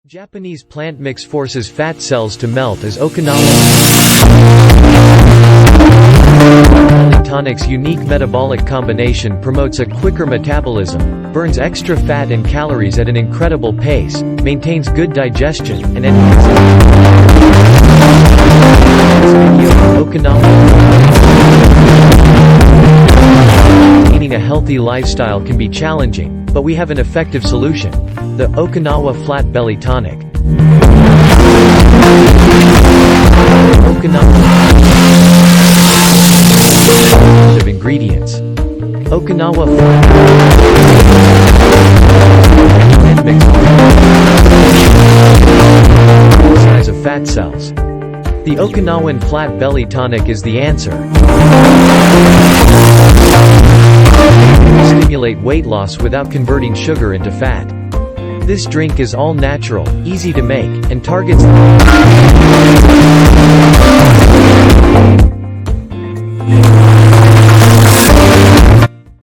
Japanese plant mix forces fat cells to melt as Okinawa tonic's unique metabolic combination promotes a quicker metabolism, burns extra fat and calories at an incredible pace, maintains good digestion, and Maintaining a healthy lifestyle can be challenging, but we have an effective solution. The Okinawa Flat Belly Tonic. Of ingredients. Okinawa Flat Belly size of fat cells. The Okinawan Flat Belly Tonic is the answer. Stimulate weight loss without converting sugar into fat. This drink is all natural, easy to make, and targets